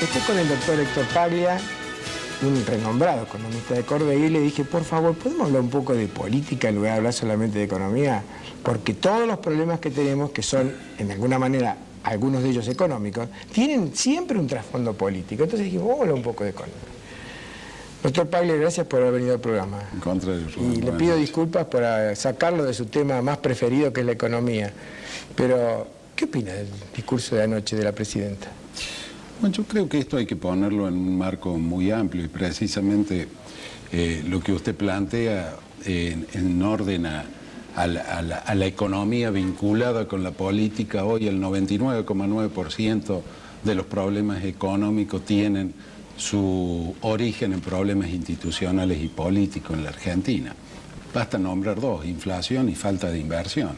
Estoy con el doctor Héctor Paglia, un renombrado economista de Córdoba, y le dije, por favor, ¿podemos hablar un poco de política en lugar de hablar solamente de economía? Porque todos los problemas que tenemos, que son, en alguna manera, algunos de ellos económicos, tienen siempre un trasfondo político. Entonces dijimos, vamos a hablar un poco de economía. Doctor Paglia, gracias por haber venido al programa. En contra de y le pido disculpas por sacarlo de su tema más preferido, que es la economía. Pero, ¿qué opina del discurso de anoche de la presidenta? Bueno, yo creo que esto hay que ponerlo en un marco muy amplio y precisamente lo que usted plantea en orden a la economía vinculada con la política. Hoy el 99,9% de los problemas económicos tienen su origen en problemas institucionales y políticos en la Argentina. Basta nombrar dos: inflación y falta de inversión.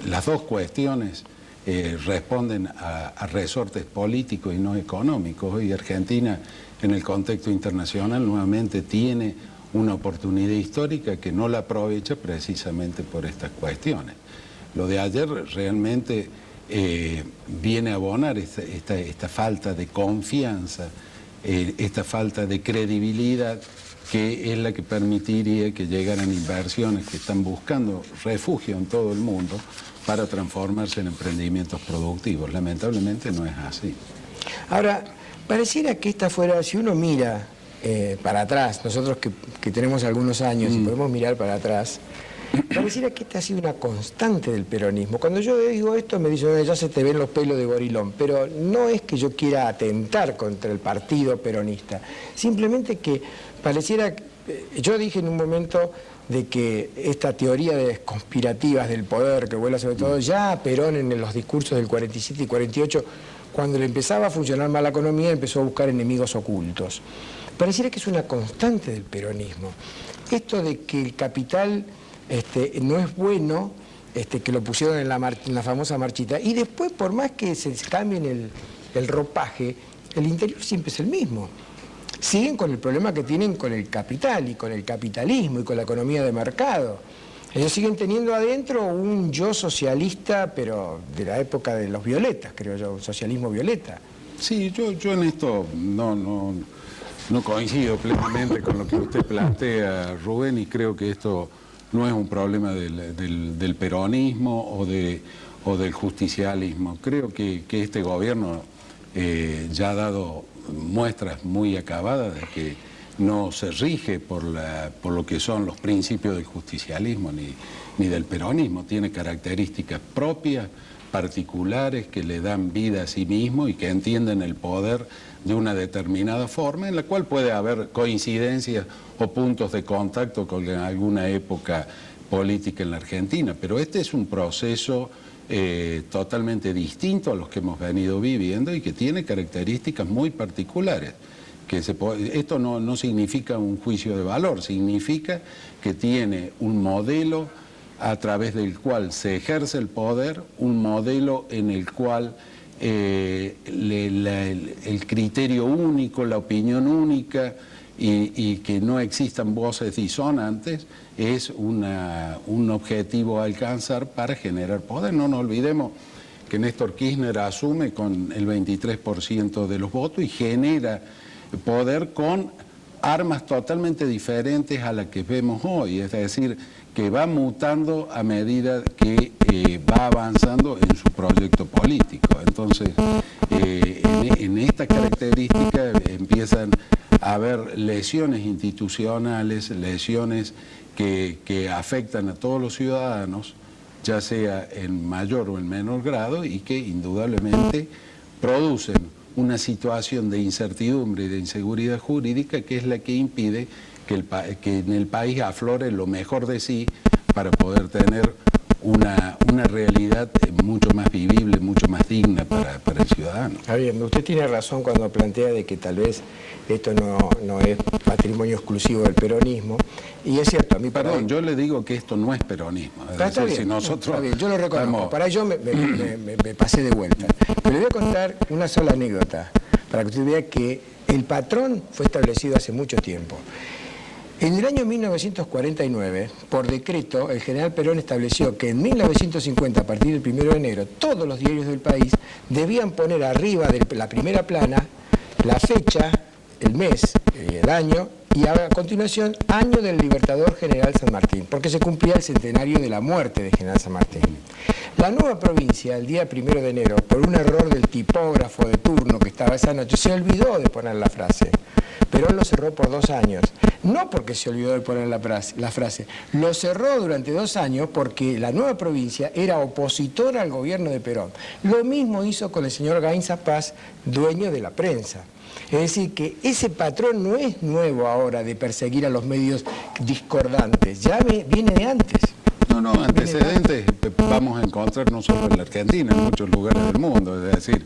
Las dos cuestiones responden a resortes políticos y no económicos. Hoy Argentina, en el contexto internacional, nuevamente tiene una oportunidad histórica que no la aprovecha precisamente por estas cuestiones. Lo de ayer realmente viene a abonar esta falta de confianza, esta falta de credibilidad, que es la que permitiría que llegaran inversiones que están buscando refugio en todo el mundo para transformarse en emprendimientos productivos. Lamentablemente no es así. Ahora, pareciera que esta fuera, si uno mira para atrás, nosotros que tenemos algunos años y podemos mirar para atrás, pareciera que esta ha sido una constante del peronismo. Cuando yo digo esto me dicen, ya se te ven los pelos de gorilón, pero no es que yo quiera atentar contra el partido peronista, simplemente que pareciera, yo dije en un momento de que esta teoría de conspirativas del poder que vuela sobre todo, ya Perón en los discursos del 47 y 48, cuando le empezaba a funcionar mal la economía, empezó a buscar enemigos ocultos. Pareciera que es una constante del peronismo. Esto de que el capital no es bueno, que lo pusieron en la famosa marchita, y después, por más que se cambien el ropaje, el interior siempre es el mismo. Siguen con el problema que tienen con el capital y con el capitalismo y con la economía de mercado. Ellos siguen teniendo adentro un yo socialista, pero de la época de los violetas, creo yo, un socialismo violeta. Sí, yo en esto no coincido plenamente con lo que usted plantea, Rubén, y creo que esto no es un problema del peronismo o del justicialismo. Creo que este gobierno ya ha dado muestras muy acabadas de que no se rige por lo que son los principios del justicialismo ni del peronismo. Tiene características propias, particulares, que le dan vida a sí mismo y que entienden el poder de una determinada forma, en la cual puede haber coincidencias o puntos de contacto con alguna época política en la Argentina, pero este es un proceso totalmente distinto a los que hemos venido viviendo y que tiene características muy particulares. Esto no significa un juicio de valor, significa que tiene un modelo a través del cual se ejerce el poder, un modelo en el cual el criterio único, la opinión única y que no existan voces disonantes es un objetivo a alcanzar para generar poder. No nos olvidemos que Néstor Kirchner asume con el 23% de los votos y genera poder con armas totalmente diferentes a las que vemos hoy, es decir, que va mutando a medida que va avanzando en su proyecto político. Entonces, en esta característica empiezan a haber lesiones institucionales, lesiones que afectan a todos los ciudadanos, ya sea en mayor o en menor grado, y que indudablemente producen una situación de incertidumbre y de inseguridad jurídica que es la que impide que en el país aflore lo mejor de sí para poder tener una realidad mucho más vivible, mucho más digna para el ciudadano. Está bien, usted tiene razón cuando plantea de que tal vez esto no es patrimonio exclusivo del peronismo, y es cierto, a mí Perdón, yo le digo que esto no es peronismo. Está bien, si nosotros está bien, yo lo reconozco, para ello me pasé de vuelta. Pero le voy a contar una sola anécdota, para que usted vea que el patrón fue establecido hace mucho tiempo. En el año 1949, por decreto, el general Perón estableció que en 1950, a partir del 1 de enero, todos los diarios del país debían poner arriba de la primera plana la fecha, el mes, el año, y a continuación, año del Libertador General San Martín, porque se cumplía el centenario de la muerte de General San Martín. La nueva provincia, el día 1 de enero, por un error del tipógrafo de turno que estaba esa noche, se olvidó de poner la frase. Perón lo cerró por 2 años, no porque se olvidó de poner la frase, lo cerró durante 2 años porque la nueva provincia era opositora al gobierno de Perón. Lo mismo hizo con el señor Gainza Paz, dueño de la prensa. Es decir, que ese patrón no es nuevo ahora de perseguir a los medios discordantes, ya viene de antes. No, antecedentes vamos a encontrar no solo en la Argentina, en muchos lugares del mundo. Es decir,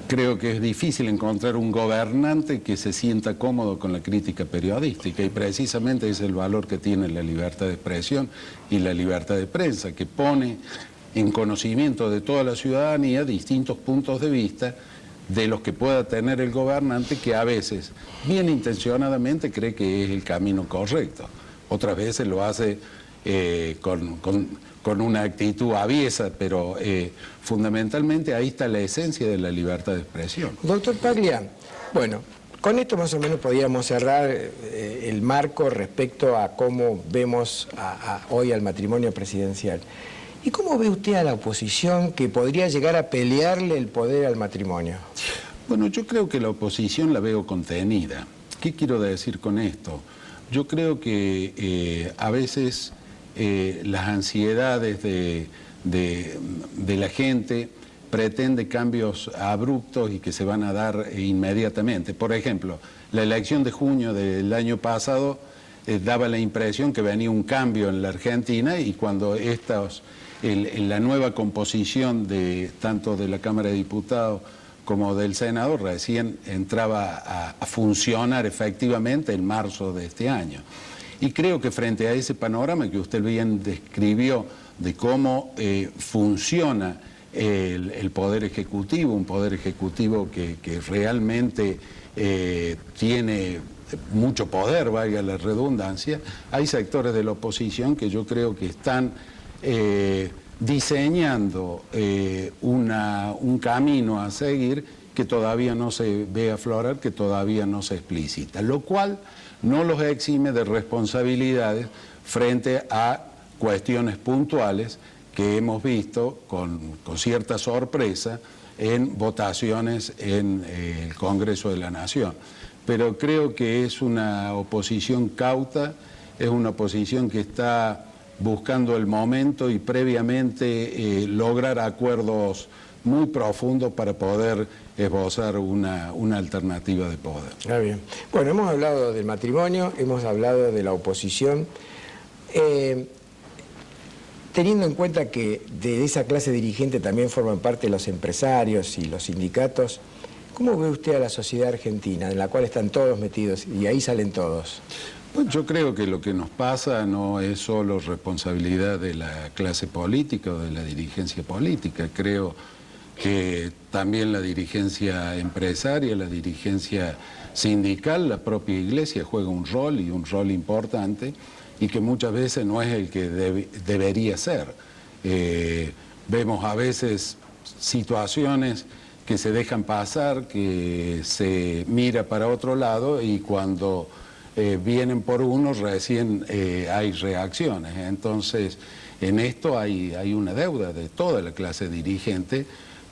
creo que es difícil encontrar un gobernante que se sienta cómodo con la crítica periodística, y precisamente es el valor que tiene la libertad de expresión y la libertad de prensa, que pone en conocimiento de toda la ciudadanía distintos puntos de vista de los que pueda tener el gobernante, que a veces, bien intencionadamente, cree que es el camino correcto. Otras veces lo hace con una actitud aviesa, pero fundamentalmente ahí está la esencia de la libertad de expresión. Doctor Paglia, bueno, con esto más o menos podríamos cerrar el marco respecto a cómo vemos hoy al matrimonio presidencial. ¿Y cómo ve usted a la oposición que podría llegar a pelearle el poder al matrimonio? Bueno, yo creo que la oposición la veo contenida. ¿Qué quiero decir con esto? Yo creo que a veces las ansiedades de la gente pretende cambios abruptos y que se van a dar inmediatamente. Por ejemplo, la elección de junio del año pasado daba la impresión que venía un cambio en la Argentina, y cuando la nueva composición tanto de la Cámara de Diputados como del Senado recién entraba a funcionar efectivamente en marzo de este año. Y creo que frente a ese panorama que usted bien describió de cómo funciona el Poder Ejecutivo, un Poder Ejecutivo que realmente tiene mucho poder, valga la redundancia, hay sectores de la oposición que yo creo que están diseñando un camino a seguir que todavía no se ve aflorar, que todavía no se explicita, lo cual no los exime de responsabilidades frente a cuestiones puntuales que hemos visto con cierta sorpresa en votaciones en el Congreso de la Nación. Pero creo que es una oposición cauta, es una oposición que está buscando el momento y previamente lograr acuerdos muy profundos para poder esbozar una alternativa de poder. Ah, bien. Bueno, hemos hablado del matrimonio, hemos hablado de la oposición. Teniendo en cuenta que de esa clase dirigente también forman parte los empresarios y los sindicatos, ¿cómo ve usted a la sociedad argentina, en la cual están todos metidos y ahí salen todos? Pues yo creo que lo que nos pasa no es solo responsabilidad de la clase política o de la dirigencia política. Creo que también la dirigencia empresaria, la dirigencia sindical, la propia Iglesia juega un rol, y un rol importante, y que muchas veces no es el que debería ser. Vemos a veces situaciones que se dejan pasar, que se mira para otro lado, y cuando vienen por uno recién hay reacciones. Entonces, en esto hay una deuda de toda la clase dirigente,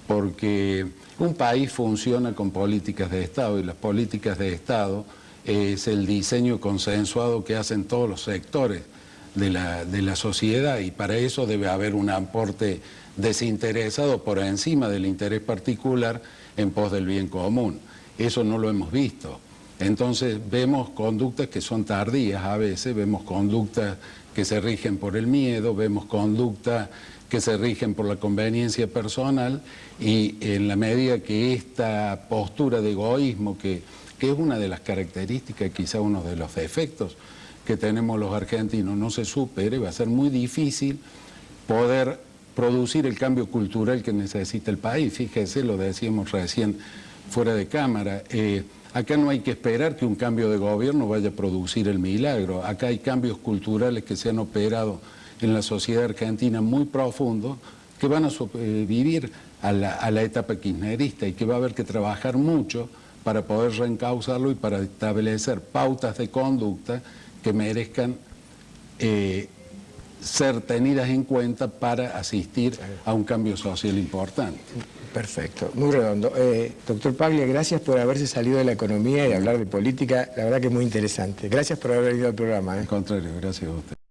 porque un país funciona con políticas de Estado, y las políticas de Estado es el diseño consensuado que hacen todos los sectores de la sociedad, y para eso debe haber un aporte desinteresado por encima del interés particular en pos del bien común. Eso no lo hemos visto. Entonces vemos conductas que son tardías a veces, vemos conductas que se rigen por el miedo, vemos conductas que se rigen por la conveniencia personal, y en la medida que esta postura de egoísmo, que es una de las características, quizá uno de los defectos que tenemos los argentinos, no se supere, va a ser muy difícil poder producir el cambio cultural que necesita el país. Fíjese, lo decíamos recién fuera de cámara, acá no hay que esperar que un cambio de gobierno vaya a producir el milagro. Acá hay cambios culturales que se han operado en la sociedad argentina muy profundos, que van a sobrevivir a la etapa kirchnerista y que va a haber que trabajar mucho para poder reencauzarlo y para establecer pautas de conducta que merezcan ser tenidas en cuenta para asistir a un cambio social importante. Perfecto, muy redondo. Doctor Paglia, gracias por haberse salido de la economía y hablar de política. La verdad que es muy interesante. Gracias por haber venido al programa. Al contrario, gracias a usted.